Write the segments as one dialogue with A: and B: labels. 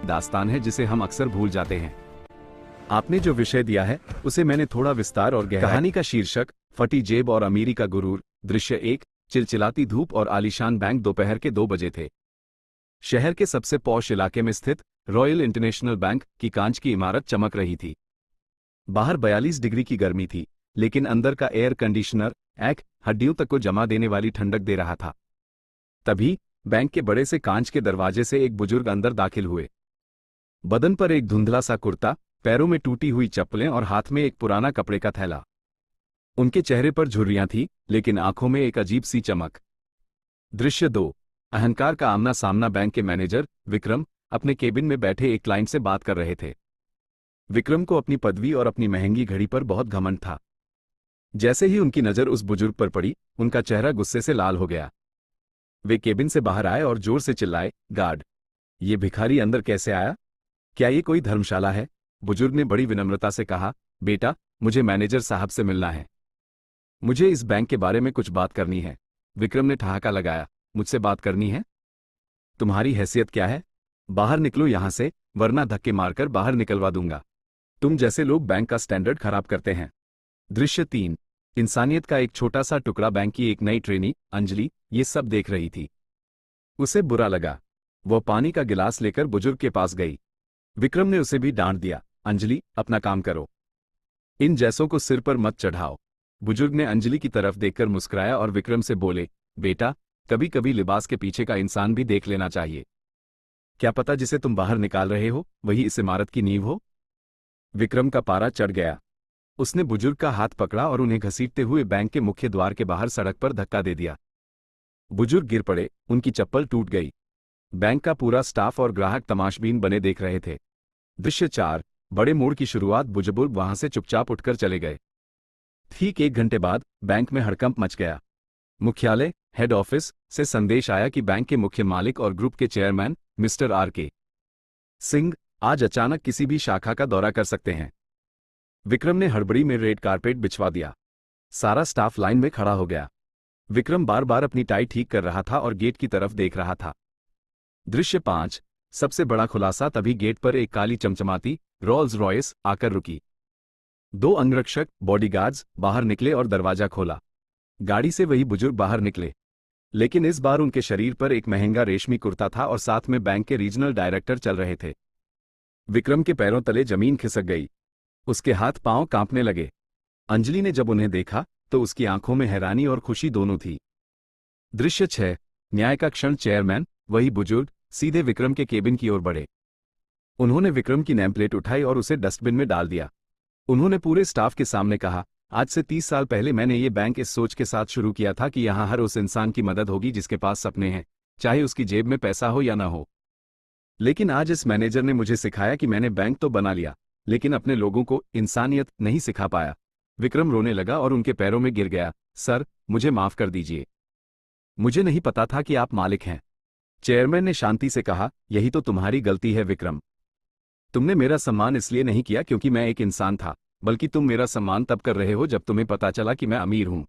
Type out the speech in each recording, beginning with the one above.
A: दास्तान है जिसे हम अक्सर भूल जाते हैं। आपने जो विषय दिया है उसे मैंने थोड़ा विस्तार और गहराई। कहानी का शीर्षक फटी जेब और अमीरी का गुरूर। दृश्य 1। चिलचिलाती धूप और आलीशान बैंक दोपहर के 2 बजे थे। शहर के सबसे पॉश इलाके में स्थित रॉयल इंटरनेशनल बैंक की कांच की इमारत चमक रही थी। बाहर 42 डिग्री की गर्मी थी, लेकिन अंदर का एयर कंडीशनर हड्डियों तक को जमा देने वाली ठंडक दे रहा था। तभी बैंक के बड़े से कांच के दरवाजे से एक बुजुर्ग अंदर दाखिल हुए। बदन पर एक धुंधला सा कुर्ता, पैरों में टूटी हुई चप्पलें और हाथ में एक पुराना कपड़े का थैला। उनके चेहरे पर झुर्रियां थीं, लेकिन आंखों में एक अजीब सी चमक। दृश्य 2। अहंकार का आमना सामना। बैंक के मैनेजर विक्रम अपने केबिन में बैठे एक क्लाइंट से बात कर रहे थे। विक्रम को अपनी पदवी और अपनी महंगी घड़ी पर बहुत घमंड था। जैसे ही उनकी नजर उस बुजुर्ग पर पड़ी, उनका चेहरा गुस्से से लाल हो गया। वे केबिन से बाहर आए और जोर से चिल्लाए, गार्ड! ये भिखारी अंदर कैसे आया? क्या ये कोई धर्मशाला है? बुजुर्ग ने बड़ी विनम्रता से कहा, बेटा, मुझे मैनेजर साहब से मिलना है। मुझे इस बैंक के बारे में कुछ बात करनी है। विक्रम ने ठहाका लगाया, मुझसे बात करनी है? तुम्हारी हैसियत क्या है? बाहर निकलो यहां से, वरना धक्के मारकर बाहर निकलवा दूंगा। तुम जैसे लोग बैंक का स्टैंडर्ड खराब करते हैं। दृश्य 3। इंसानियत का एक छोटा सा टुकड़ा। बैंक की एक नई ट्रेनी अंजलि ये सब देख रही थी। उसे बुरा लगा। वह पानी का गिलास लेकर बुजुर्ग के पास गई। विक्रम ने उसे भी डांट दिया, अंजलि, अपना काम करो। इन जैसों को सिर पर मत चढ़ाओ। बुजुर्ग ने अंजलि की तरफ देखकर मुस्कुराया और विक्रम से बोले, बेटा, कभी कभी लिबास के पीछे का इंसान भी देख लेना चाहिए। क्या पता जिसे तुम बाहर निकाल रहे हो वही इस इमारत की नींव हो। विक्रम का पारा चढ़ गया। उसने बुजुर्ग का हाथ पकड़ा और उन्हें घसीटते हुए बैंक के मुख्य द्वार के बाहर सड़क पर धक्का दे दिया। बुजुर्ग गिर पड़े, उनकी चप्पल टूट गई। बैंक का पूरा स्टाफ और ग्राहक तमाशबीन बने देख रहे थे। दृश्य 4। बड़े मोड़ की शुरुआत। बुजुर्ग वहां से चुपचाप उठकर चले गए। ठीक 1 घंटे बाद बैंक में हड़कंप मच गया। मुख्यालय हेड ऑफिस से संदेश आया कि बैंक के मुख्य मालिक और ग्रुप के चेयरमैन मिस्टर R.K. सिंह आज अचानक किसी भी शाखा का दौरा कर सकते हैं। विक्रम ने हड़बड़ी में रेड कारपेट बिछवा दिया। सारा स्टाफ लाइन में खड़ा हो गया। विक्रम बार बार अपनी टाई ठीक कर रहा था और गेट की तरफ देख रहा था। दृश्य 5। सबसे बड़ा खुलासा। तभी गेट पर एक काली चमचमाती रोल्स रॉयस आकर रुकी। 2 अंगरक्षक बॉडीगार्ड्स बाहर निकले और दरवाजा खोला। गाड़ी से वही बुजुर्ग बाहर निकले, लेकिन इस बार उनके शरीर पर एक महंगा रेशमी कुर्ता था और साथ में बैंक के रीजनल डायरेक्टर चल रहे थे। विक्रम के पैरों तले जमीन खिसक गई। उसके हाथ पांव कांपने लगे। अंजलि ने जब उन्हें देखा तो उसकी आंखों में हैरानी और खुशी दोनों थी। दृश्य 6। न्याय का क्षण। चेयरमैन वही बुजुर्ग सीधे विक्रम के केबिन की ओर बढ़े। उन्होंने विक्रम की नेमप्लेट उठाई और उसे डस्टबिन में डाल दिया। उन्होंने पूरे स्टाफ के सामने कहा, आज से 30 साल पहले मैंने ये बैंक इस सोच के साथ शुरू किया था कि यहाँ हर उस इंसान की मदद होगी जिसके पास सपने हैं, चाहे उसकी जेब में पैसा हो या ना हो। लेकिन आज इस मैनेजर ने मुझे सिखाया कि मैंने बैंक तो बना लिया, लेकिन अपने लोगों को इंसानियत नहीं सिखा पाया। विक्रम रोने लगा और उनके पैरों में गिर गया। सर, मुझे माफ कर दीजिए। मुझे नहीं पता था कि आप मालिक हैं। चेयरमैन ने शांति से कहा, यही तो तुम्हारी गलती है विक्रम। तुमने मेरा सम्मान इसलिए नहीं किया क्योंकि मैं एक इंसान था, बल्कि तुम मेरा सम्मान तब कर रहे हो जब तुम्हें पता चला कि मैं अमीर हूं।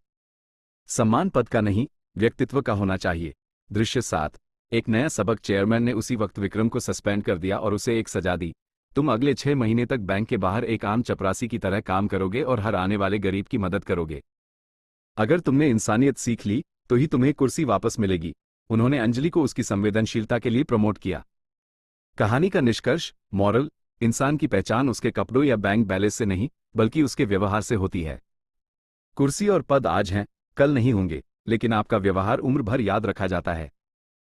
A: सम्मान पद का नहीं, व्यक्तित्व का होना चाहिए। दृश्य 7। एक नया सबक। चेयरमैन ने उसी वक्त विक्रम को सस्पेंड कर दिया और उसे एक सजा दी। तुम अगले 6 महीने तक बैंक के बाहर एक आम चपरासी की तरह काम करोगे और हर आने वाले गरीब की मदद करोगे। अगर तुमने इंसानियत सीख ली तो ही तुम्हें कुर्सी वापस मिलेगी। उन्होंने अंजलि को उसकी संवेदनशीलता के लिए प्रमोट किया। कहानी का निष्कर्ष, मॉरल, इंसान की पहचान उसके कपड़ों या बैंक बैलेंस से नहीं, बल्कि उसके व्यवहार से होती है। कुर्सी और पद आज हैं, कल नहीं होंगे, लेकिन आपका व्यवहार उम्र भर याद रखा जाता है।